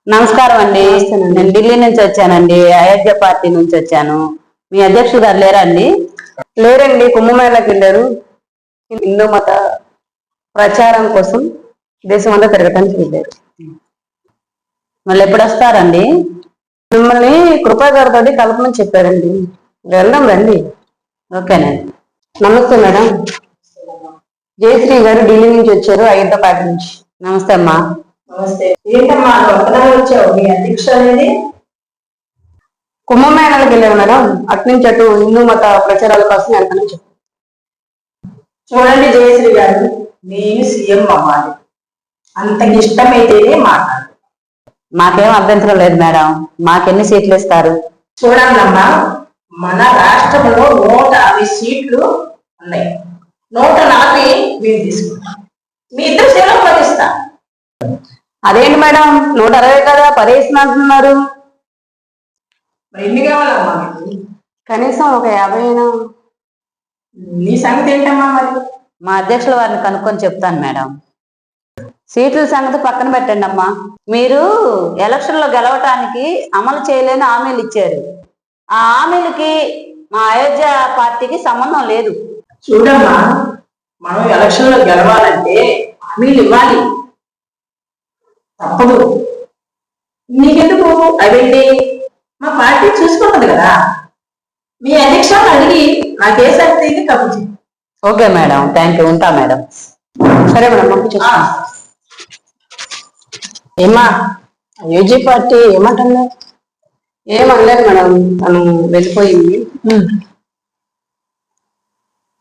నమస్కారం అండి. నేను ఢిల్లీ నుంచి వచ్చానండి. అయోధ్య పార్టీ నుంచి వచ్చాను. మీ అధ్యక్షుడు గారు లేరా అండి? లేరండి, కుంభమేళకి వెళ్ళారు. హిందూ మత ప్రచారం కోసం దేశమంతా తిరగటానికి వెళ్ళారు. మళ్ళీ ఎప్పుడు వస్తారండి? మిమ్మల్ని కృపా గారితో కలపమని చెప్పారండి. వెళ్దాం రండి. ఓకేనండి. నమస్తే మేడం. జయశ్రీ గారు ఢిల్లీ నుంచి వచ్చారు, అయోధ్య పార్టీ నుంచి. నమస్తే అమ్మా. నమస్తే. ఏంటమ్మా వందనాలు వచ్చావు? మీ అధ్యక్ష అనేది కుంభమేళాలకు వెళ్ళారు మేడం. అటు నుంచి అటు హిందూ మత ప్రచారాల కోసం వెళ్తానని చెప్పారు. చూడండి జయశ్రీ గారు, నేను సీఎం అవ్వాలి, అంతకి ఇష్టమైతేనే మాట్లాడు. మాకేం అభ్యంతరం లేదు మేడం. మాకెన్ని సీట్లు ఇస్తారు? చూడండమ్మా, మన రాష్ట్రంలో 150 సీట్లు ఉన్నాయి. 140 మీరు తీసుకుంటాం. మీ ఇద్దరు సేవలు భరిస్తా. అదేంటి మేడం, 160 కదా పదేసిన అంటున్నారు. మరి ఎన్ని కావాలమ్మా మీకు? కనీసం ఒక 50 అయినా. నీ సంగతి ఏంటమ్మా మరి? మా అధ్యక్షుల వారిని కనుక్కొని చెప్తాను మేడం. సీట్ల సంగతి పక్కన పెట్టండి అమ్మా. మీరు ఎలక్షన్ లో గెలవటానికి అమలు చేయలేని హామీలు ఇచ్చారు. ఆ హామీలకి మా అయోధ్య పార్టీకి సంబంధం లేదు. చూడమ్మా, మనం ఎలక్షన్ లో గెలవాలంటే హామీలు ఇవ్వాలి, తప్పదు. నీకెందుకు అవండి? మా పార్టీ చూసుకుంటుంది కదా. మీ అధ్యక్షులను అడిగి నాకే సంగతి కబుర్చి. Okay madam, thank you. ఉంటా మేడం. సరే మేడం, పంపించేస్తా. ఏమా అయోధ్య పార్టీ ఏమంటుందా? ఏమనలేదు మేడం, తను వెళ్ళిపోయింది.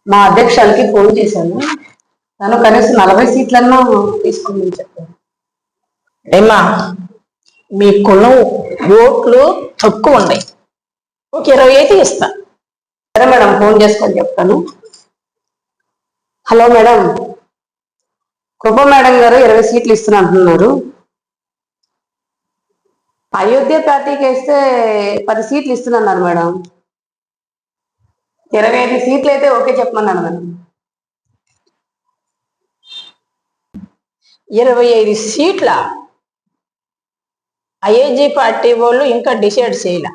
మా అధ్యక్షులకి ఫోన్ చేశాను, తను కనీసం 40 సీట్లన్నా తీసుకోమని చెప్పాను. ఏమా మీ కులం ఓట్లు తక్కువ ఉన్నాయి, ఒక 20 అయితే ఇస్తా. సరే మేడం, ఫోన్ చేసుకొని చెప్తాను. హలో మేడం, కృప మేడం గారు 20 సీట్లు ఇస్తున్నా అంటున్నారు. అయోధ్య పార్టీకి వేస్తే 10 సీట్లు ఇస్తున్నారు మేడం. 25 సీట్లు అయితే ఓకే చెప్పమన్నాను మేడం. 25 సీట్ల అయోధ్య పార్టీ వాళ్ళు ఇంకా డిసైడ్ చేయలే.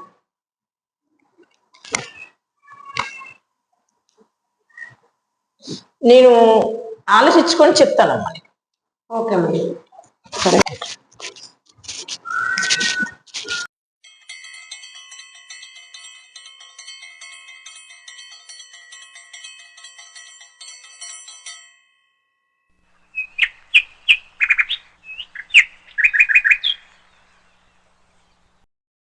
నేను ఆలోచించుకొని చెప్తానమ్మా. ఓకే మేడం, సరే.